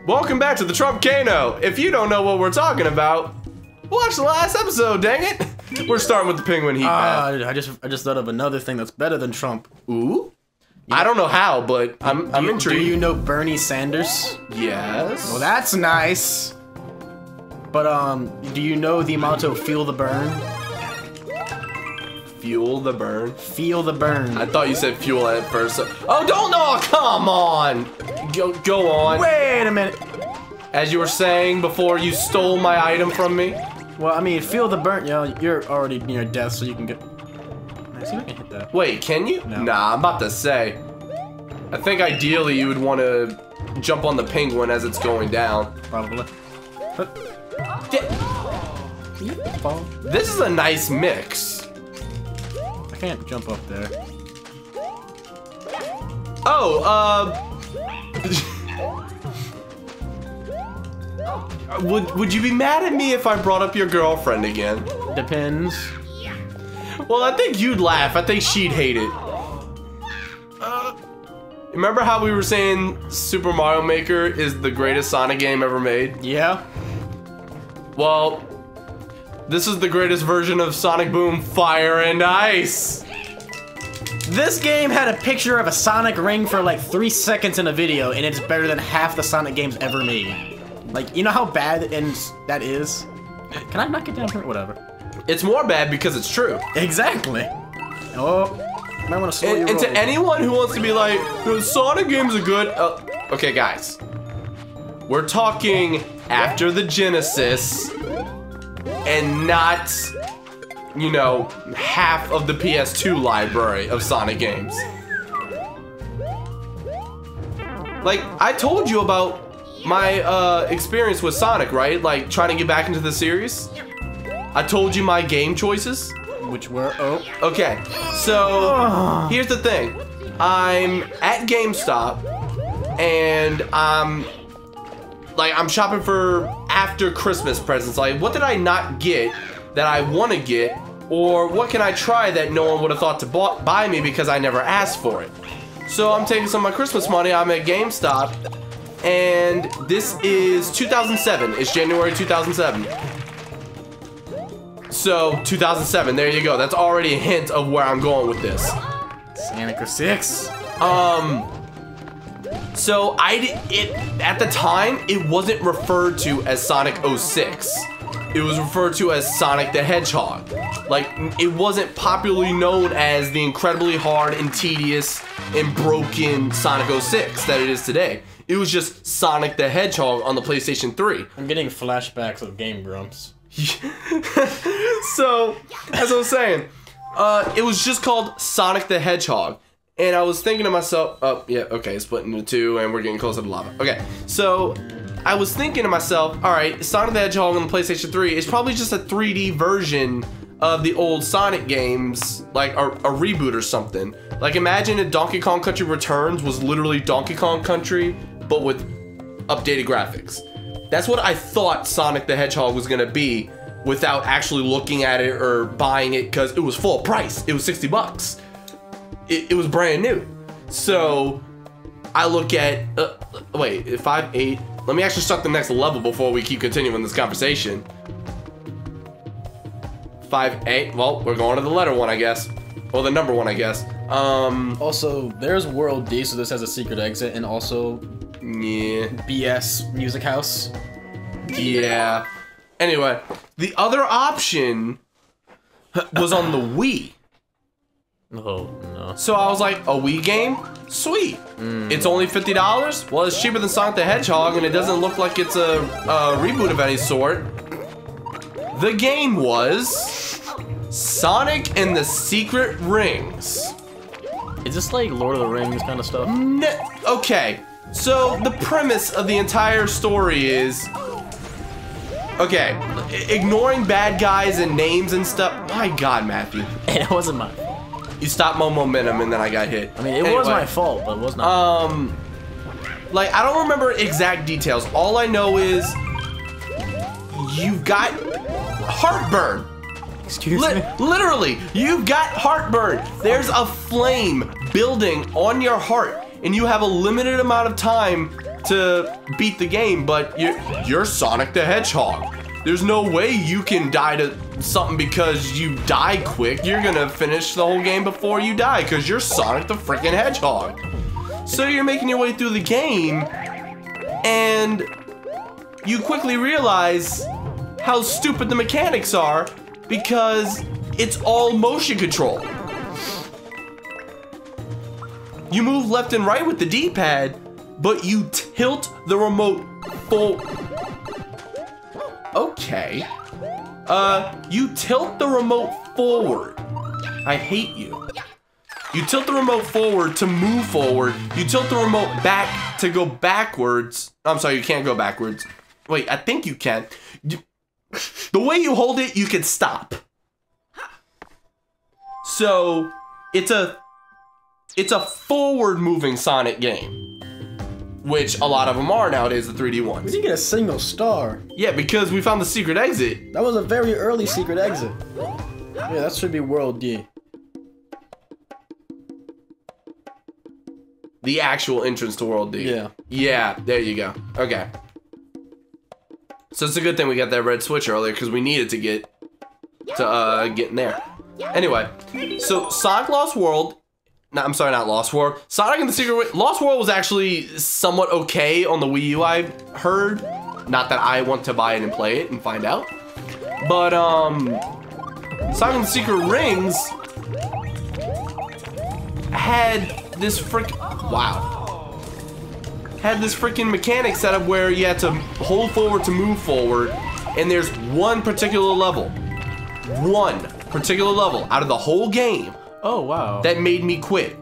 Welcome back to the Trumpcano. If you don't know what we're talking about, watch the last episode, dang it. We're starting with the penguin heat bath. I just thought of another thing that's better than Trump. Ooh? I don't know how, but I'm intrigued. Do you know Bernie Sanders? Yes. Well, that's nice. But do you know the motto "Feel the burn"? Fuel the burn? Feel the burn. I thought you said fuel at first. Oh, don't know. Come on. Go on. Wait a minute. As you were saying before you stole my item from me. Well, I mean, feel the burn. You know, you're already near death, so you can get. I see if I can hit that. Wait, can you? No. Nah, I'm about to say. I think ideally you would want to jump on the penguin as it's going down. Probably. But, can you fall? This is a nice mix. I can't jump up there. Oh, would you be mad at me if I brought up your girlfriend again? Depends. Well, I think you'd laugh. I think she'd hate it. Remember how we were saying Super Mario Maker is the greatest Sonic game ever made? Yeah. Well, this is the greatest version of Sonic Boom Fire and Ice. This game had a picture of a Sonic ring for like 3 seconds in a video, and it's better than half the Sonic games ever made. Like, you know how bad that is? Can I knock it down here? Whatever. It's more bad because it's true. Exactly. Oh, might want to slow your And to roll. anyone who wants to be like, the Sonic games are good. Okay, guys. We're talking after the Genesis and not, you know, half of the PS2 library of Sonic games. Like, I told you about my experience with Sonic, right? Like, trying to get back into the series. I told you my game choices. Which were, oh. Okay, so here's the thing. I'm at GameStop and I'm shopping for after Christmas presents. Like, what did I not get that I want to get? Or what can I try that no one would have thought to buy me because I never asked for it? So I'm taking some of my Christmas money. I'm at GameStop and this is 2007. It's January 2007. So, 2007, there you go. That's already a hint of where I'm going with this. Sonic 06. So at the time, it wasn't referred to as Sonic 06. It was referred to as Sonic the Hedgehog. Like, it wasn't popularly known as the incredibly hard and tedious and broken Sonic 06 that it is today. It was just Sonic the Hedgehog on the PlayStation 3. I'm getting flashbacks of Game Grumps. So, as I was saying, it was just called Sonic the Hedgehog. And I was thinking to myself, oh, yeah, okay, split into two, and we're getting closer to lava. Okay, so I was thinking to myself, all right, Sonic the Hedgehog on the PlayStation 3 is probably just a 3D version of the old Sonic games, like a reboot or something. Like, imagine if Donkey Kong Country Returns was literally Donkey Kong Country, but with updated graphics. That's what I thought Sonic the Hedgehog was gonna be without actually looking at it or buying it, because it was full price. It was 60 bucks. It was brand new. So I look at, wait, 5, 8. Let me actually start the next level before we keep continuing this conversation. 5, 8. Well, we're going to the letter one, I guess. Or the number one, I guess. Also, there's World D, so this has a secret exit, and also yeah. BS Music House. Yeah. Anyway, the other option was on the Wii. Oh, no. So I was like, a Wii game? Sweet. It's only $50? Well, it's cheaper than Sonic the Hedgehog, and it doesn't look like it's a reboot of any sort. The game was Sonic and the Secret Rings. Is this like Lord of the Rings kind of stuff? No, okay, so the premise of the entire story is... Okay, ignoring bad guys and names and stuff. My God, Matthew. It wasn't mine. You stopped my momentum and then I got hit. I mean, it was my fault, but it was not. Like, I don't remember exact details. All I know is you've got heartburn. Excuse me? Literally, you've got heartburn. There's a flame building on your heart, and you have a limited amount of time to beat the game, but you're Sonic the Hedgehog. There's no way you can die to something because you die quick. You're gonna finish the whole game before you die because you're Sonic the freaking Hedgehog. So you're making your way through the game, and you quickly realize how stupid the mechanics are because it's all motion control. You move left and right with the D-pad, but you tilt the remote full. Okay. You tilt the remote forward. I hate you. You tilt the remote forward to move forward. You tilt the remote back to go backwards. I'm sorry, you can't go backwards. Wait, I think you can. The way you hold it, you can stop. So, it's a forward-moving Sonic game, which a lot of them are nowadays, the 3D ones. We didn't get a single star. Yeah, because we found the secret exit. That was a very early secret exit. Yeah, that should be World D. The actual entrance to World D. Yeah. Yeah, there you go. Okay. So it's a good thing we got that red switch earlier because we needed to get in there. Anyway, so Sonic Lost World. No, I'm sorry, not Lost World. Sonic and the Secret Lost World was actually somewhat okay on the Wii U, I heard. Not that I want to buy it and play it and find out. But Sonic and the Secret Rings had this had this freaking mechanic set up where you had to hold forward to move forward, and there's one particular level out of the whole game. Oh, wow. That made me quit.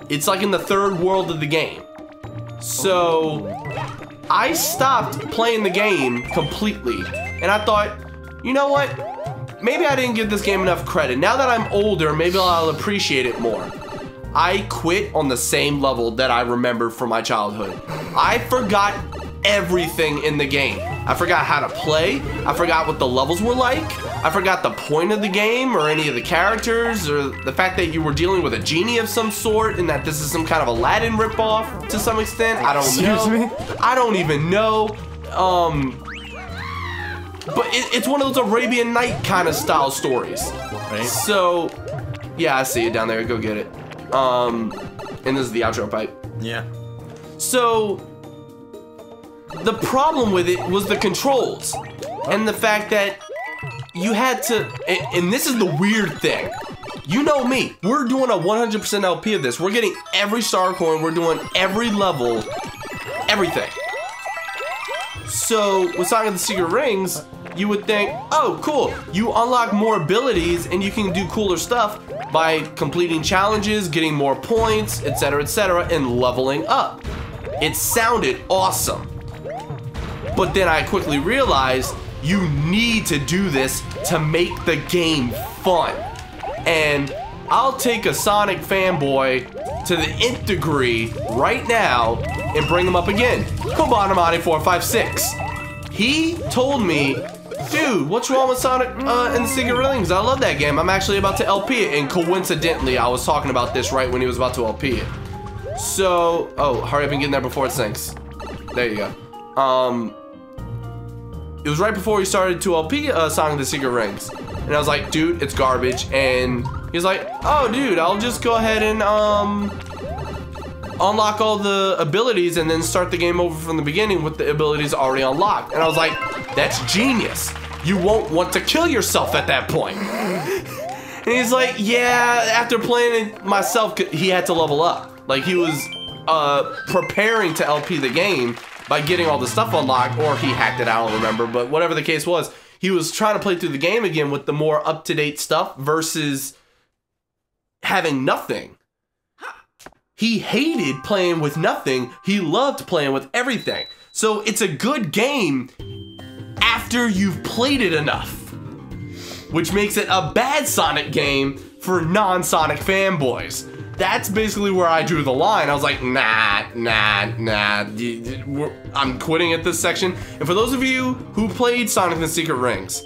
It's like in the third world of the game. So I stopped playing the game completely, and I thought, you know what? Maybe I didn't give this game enough credit. Now that I'm older, maybe I'll appreciate it more. I quit on the same level that I remembered from my childhood. I forgot everything in the game. I forgot how to play. I forgot what the levels were like. I forgot the point of the game or any of the characters or the fact that you were dealing with a genie of some sort and that this is some kind of Aladdin ripoff to some extent. I don't know. Excuse me? I don't even know. But it's one of those Arabian Night kind of style stories. Right. So, yeah, I see it down there. Go get it. And this is the outro pipe. Yeah. So, the problem with it was the controls and the fact that you had to, and this is the weird thing. You know me, we're doing a 100% LP of this. We're getting every star coin, we're doing every level, everything. So, with Sonic and the Secret Rings, you would think, oh, cool, you unlock more abilities and you can do cooler stuff by completing challenges, getting more points, etc., and leveling up. It sounded awesome. But then I quickly realized you need to do this to make the game fun. And I'll take a Sonic fanboy to the nth degree right now and bring him up again. Kobanamani456. He told me, dude, what's wrong with Sonic and the Secret Rings? I love that game. I'm actually about to LP it. And coincidentally, I was talking about this right when he was about to LP it. So, oh, hurry up and get in there before it sinks. There you go. It was right before we started to LP Sonic and the Secret Rings. And I was like, dude, it's garbage. And he was like, oh, dude, I'll just go ahead and unlock all the abilities and then start the game over from the beginning with the abilities already unlocked. And I was like, that's genius. You won't want to kill yourself at that point. And he's like, yeah, after playing it myself, he had to level up. Like, he was preparing to LP the game by getting all the stuff unlocked, or he hacked it, I don't remember, but whatever the case was, he was trying to play through the game again with the more up-to-date stuff versus having nothing. He hated playing with nothing. He loved playing with everything. So it's a good game after you've played it enough, which makes it a bad Sonic game for non-Sonic fanboys. That's basically where I drew the line. I was like, nah. I'm quitting at this section. And for those of you who played Sonic and the Secret Rings,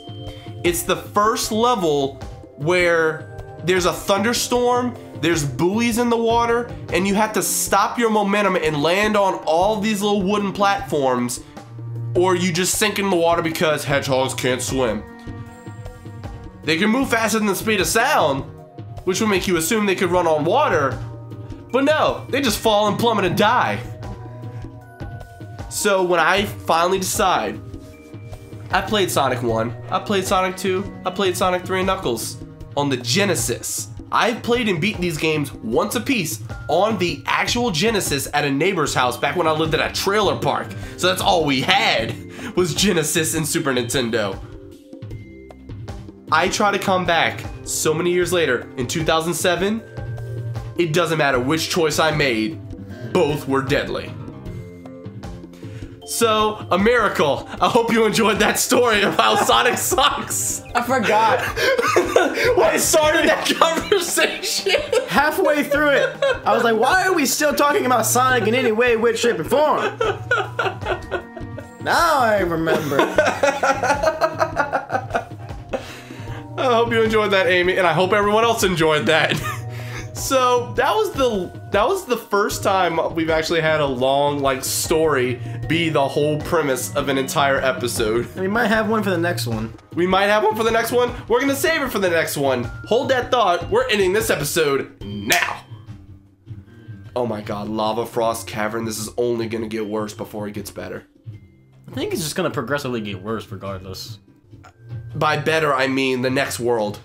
it's the first level where there's a thunderstorm There's buoys in the water, and you have to stop your momentum and land on all these little wooden platforms, or you just sink in the water because hedgehogs can't swim. They can move faster than the speed of sound, which would make you assume they could run on water, but no, they just fall and plummet and die. So when I finally decide, I played Sonic 1, I played Sonic 2, I played Sonic 3 and Knuckles on the Genesis. I've played and beaten these games once a piece on the actual Genesis at a neighbor's house back when I lived at a trailer park. So that's all we had was Genesis and Super Nintendo. I try to come back so many years later in 2007. It doesn't matter which choice I made, both were deadly. So, a miracle. I hope you enjoyed that story of how Sonic sucks. I forgot. What started that conversation? Halfway through it, I was like, why are we still talking about Sonic in any way, which, shape, or form? Now I remember. I hope you enjoyed that, Amy, and I hope everyone else enjoyed that. So that was the first time we've actually had a long story be the whole premise of an entire episode. We might have one for the next one. We might have one for the next one. We're gonna save it for the next one. Hold that thought. We're ending this episode now. Oh my god, Lava Frost Cavern. This is only gonna get worse before it gets better. I think it's just gonna progressively get worse regardless. By better, I mean the next world.